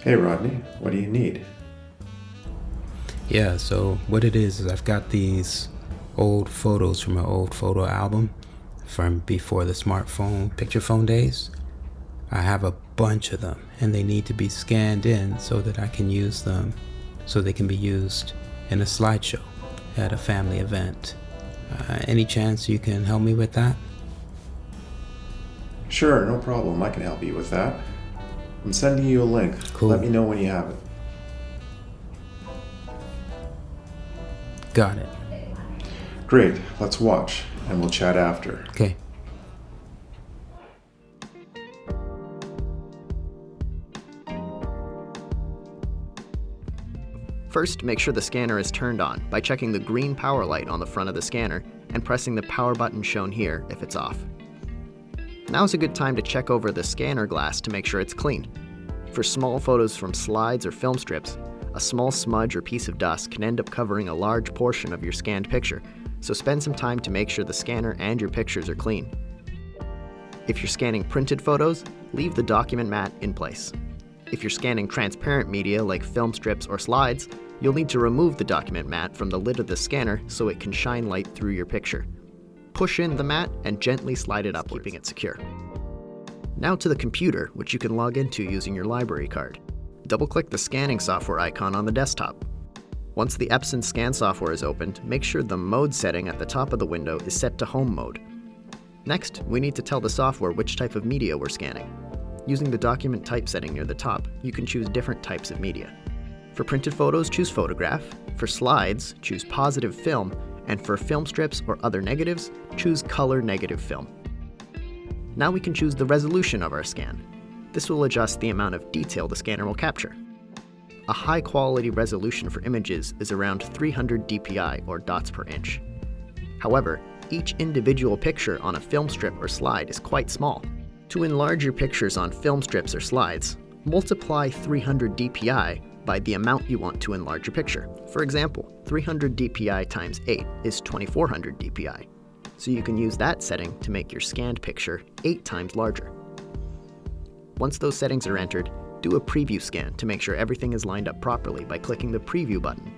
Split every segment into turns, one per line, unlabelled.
Hey Rodney, what do you need?
Yeah, so what it is I've got these old photos from an old photo album from before the smartphone picture phone days. I have a bunch of them and they need to be scanned in so that I can use them so they can be used in a slideshow at a family event. Any chance you can help me with that?
Sure, no problem. I can help you with that. I'm sending you a link. Let
Cool.
me know when you have it.
Got it.
Great, let's watch, and we'll chat after.
Okay.
First, make sure the scanner is turned on by checking the green power light on the front of the scanner and pressing the power button shown here if it's off. Now is a good time to check over the scanner glass to make sure it's clean. For small photos from slides or film strips, a small smudge or piece of dust can end up covering a large portion of your scanned picture, so spend some time to make sure the scanner and your pictures are clean. If you're scanning printed photos, leave the document mat in place. If you're scanning transparent media like film strips or slides, you'll need to remove the document mat from the lid of the scanner so it can shine light through your picture. Push in the mat and gently slide it up, keeping it secure. Now to the computer, which you can log into using your library card. Double-click the scanning software icon on the desktop. Once the Epson scan software is opened, make sure the mode setting at the top of the window is set to home mode. Next, we need to tell the software which type of media we're scanning. Using the document type setting near the top, you can choose different types of media. For printed photos, choose photograph. For slides, choose positive film. And for film strips or other negatives, choose color negative film. Now we can choose the resolution of our scan. This will adjust the amount of detail the scanner will capture. A high quality resolution for images is around 300 dpi or dots per inch. However, each individual picture on a film strip or slide is quite small. To enlarge your pictures on film strips or slides, multiply 300 dpi by the amount you want to enlarge your picture. For example, 300 dpi times 8 is 2400 dpi. So you can use that setting to make your scanned picture 8 times larger. Once those settings are entered, do a preview scan to make sure everything is lined up properly by clicking the preview button.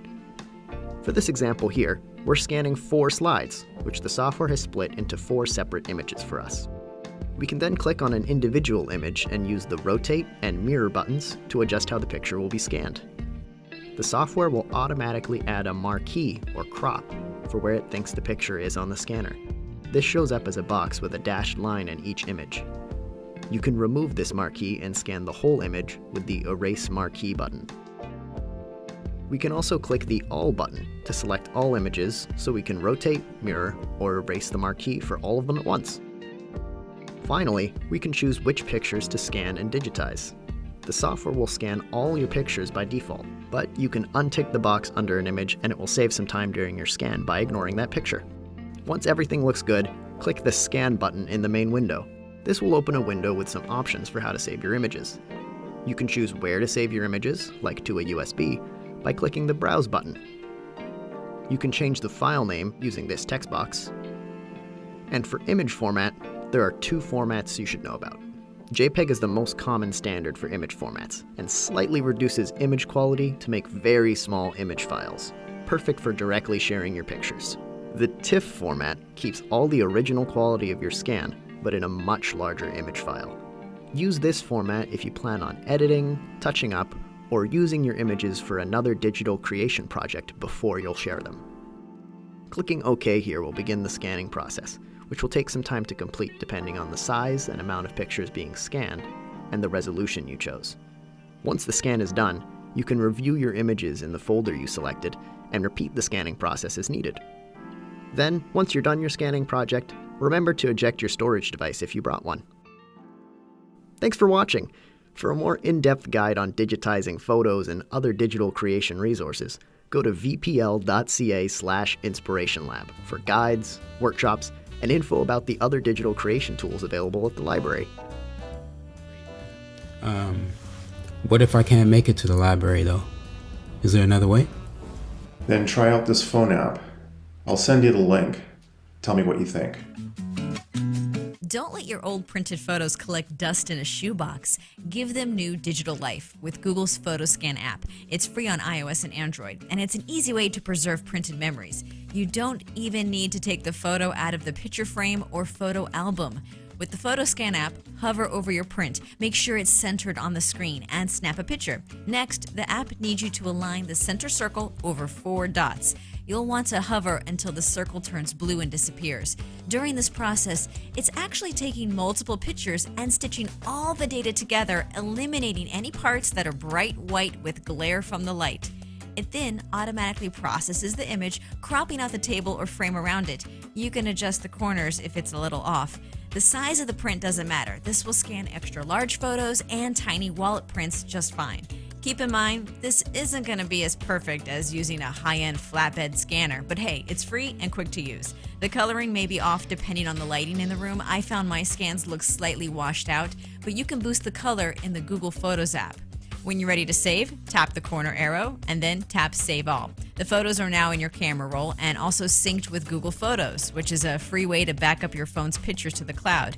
For this example here, we're scanning 4 slides, which the software has split into 4 separate images for us. We can then click on an individual image and use the rotate and mirror buttons to adjust how the picture will be scanned. The software will automatically add a marquee or crop for where it thinks the picture is on the scanner. This shows up as a box with a dashed line in each image. You can remove this marquee and scan the whole image with the Erase Marquee button. We can also click the All button to select all images so we can rotate, mirror, or erase the marquee for all of them at once. Finally, we can choose which pictures to scan and digitize. The software will scan all your pictures by default, but you can untick the box under an image and it will save some time during your scan by ignoring that picture. Once everything looks good, click the Scan button in the main window. This will open a window with some options for how to save your images. You can choose where to save your images, like to a USB, by clicking the Browse button. You can change the file name using this text box. And for image format, there are 2 formats you should know about. JPEG is the most common standard for image formats, and slightly reduces image quality to make very small image files, perfect for directly sharing your pictures. The TIFF format keeps all the original quality of your scan, but in a much larger image file. Use this format if you plan on editing, touching up, or using your images for another digital creation project before you'll share them. Clicking OK here will begin the scanning process, which will take some time to complete depending on the size and amount of pictures being scanned and the resolution you chose. Once the scan is done, you can review your images in the folder you selected and repeat the scanning process as needed. Then, once you're done your scanning project, remember to eject your storage device if you brought one. Thanks for watching. For a more in-depth guide on digitizing photos and other digital creation resources, go to vpl.ca/inspirationlab for guides, workshops, and info about the other digital creation tools available at the library.
What if I can't make it to the library though? Is there another way?
Then try out this phone app. I'll send you the link. Tell me what you think.
Don't let your old printed photos collect dust in a shoebox. Give them new digital life with Google's PhotoScan app. It's free on iOS and Android, and it's an easy way to preserve printed memories. You don't even need to take the photo out of the picture frame or photo album. With the PhotoScan app, hover over your print, make sure it's centered on the screen, and snap a picture. Next, the app needs you to align the center circle over 4 dots. You'll want to hover until the circle turns blue and disappears. During this process, it's actually taking multiple pictures and stitching all the data together, eliminating any parts that are bright white with glare from the light. It then automatically processes the image, cropping out the table or frame around it. You can adjust the corners if it's a little off. The size of the print doesn't matter. This will scan extra large photos and tiny wallet prints just fine. Keep in mind, this isn't going to be as perfect as using a high-end flatbed scanner, but hey, it's free and quick to use. The coloring may be off depending on the lighting in the room. I found my scans look slightly washed out, but you can boost the color in the Google Photos app. When you're ready to save, tap the corner arrow and then tap Save All. The photos are now in your camera roll and also synced with Google Photos, which is a free way to back up your phone's pictures to the cloud.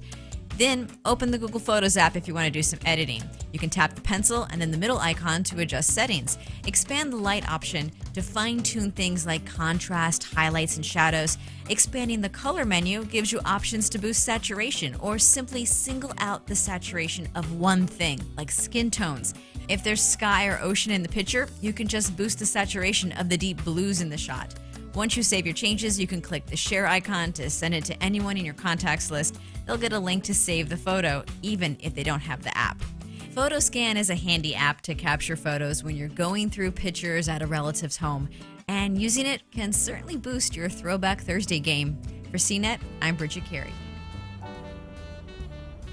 Then open the Google Photos app if you want to do some editing. You can tap the pencil and then the middle icon to adjust settings. Expand the light option to fine-tune things like contrast, highlights, and shadows. Expanding the color menu gives you options to boost saturation or simply single out the saturation of one thing, like skin tones. If there's sky or ocean in the picture, you can just boost the saturation of the deep blues in the shot. Once you save your changes, you can click the share icon to send it to anyone in your contacts list. They'll get a link to save the photo, even if they don't have the app. PhotoScan is a handy app to capture photos when you're going through pictures at a relative's home, and using it can certainly boost your Throwback Thursday game. For CNET, I'm Bridget Carey.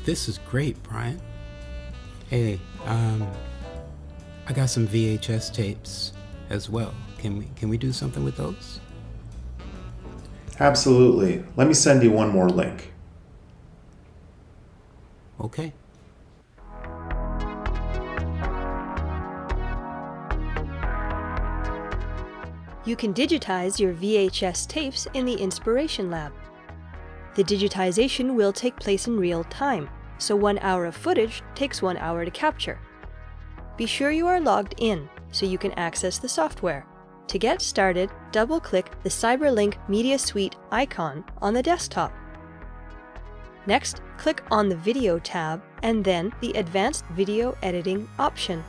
This is great, Brian. Hey, I got some VHS tapes as well. Can we do something with those?
Absolutely. Let me send you one more link.
Okay.
You can digitize your VHS tapes in the Inspiration Lab. The digitization will take place in real time, so 1 hour of footage takes 1 hour to capture. Be sure you are logged in so you can access the software. To get started, double-click the CyberLink Media Suite icon on the desktop. Next, click on the Video tab and then the Advanced Video Editing option.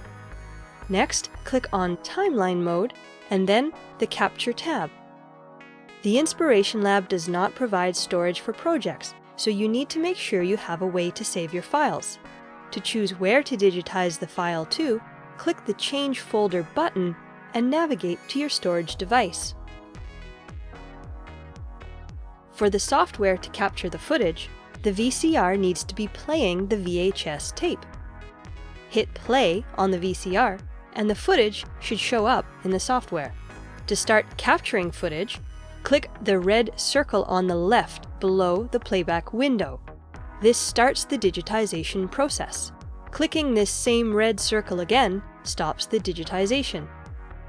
Next, click on Timeline Mode and then the Capture tab. The Inspiration Lab does not provide storage for projects, so you need to make sure you have a way to save your files. To choose where to digitize the file to, click the Change Folder button and navigate to your storage device. For the software to capture the footage, the VCR needs to be playing the VHS tape. Hit play on the VCR and the footage should show up in the software. To start capturing footage, click the red circle on the left below the playback window. This starts the digitization process. Clicking this same red circle again stops the digitization.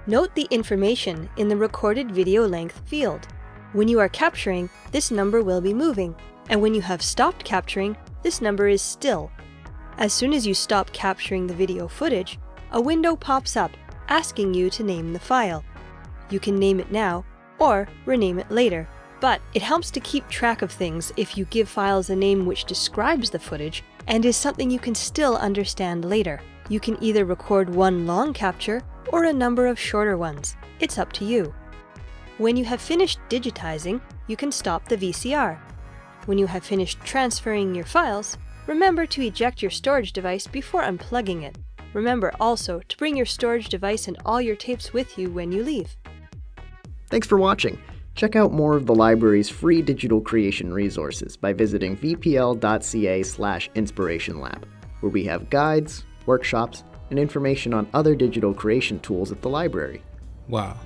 Note the information in the recorded video length field. When you are capturing, this number will be moving, and when you have stopped capturing, this number is still. As soon as you stop capturing the video footage, a window pops up asking you to name the file. You can name it now or rename it later, but it helps to keep track of things if you give files a name which describes the footage and is something you can still understand later. You can either record one long capture or a number of shorter ones. It's up to you. When you have finished digitizing, you can stop the VCR. When you have finished transferring your files, remember to eject your storage device before unplugging it. Remember also to bring your storage device and all your tapes with you when you leave.
Thanks for watching. Check out more of the library's free digital creation resources by visiting vpl.ca/inspirationlab, where we have guides, workshops, and information on other digital creation tools at the library.
Wow.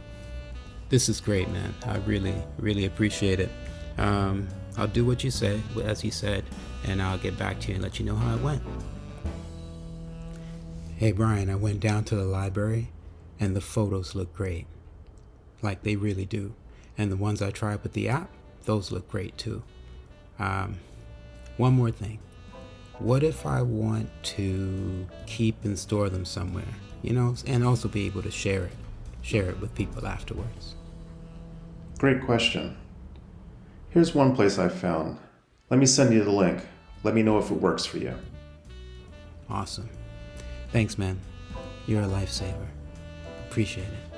This is great, man. I really appreciate it. I'll do what you say, as you said, and I'll get back to you and let you know how it went. Hey, Brian, I went down to the library, and the photos look great. Like, they really do. And the ones I tried with the app, those look great, too. One more thing. What if I want to keep and store them somewhere, and also be able to share it with people afterwards?
Great question. Here's one place I found. Let me send you the link. Let me know if it works for you.
Awesome. Thanks, man. You're a lifesaver. Appreciate it.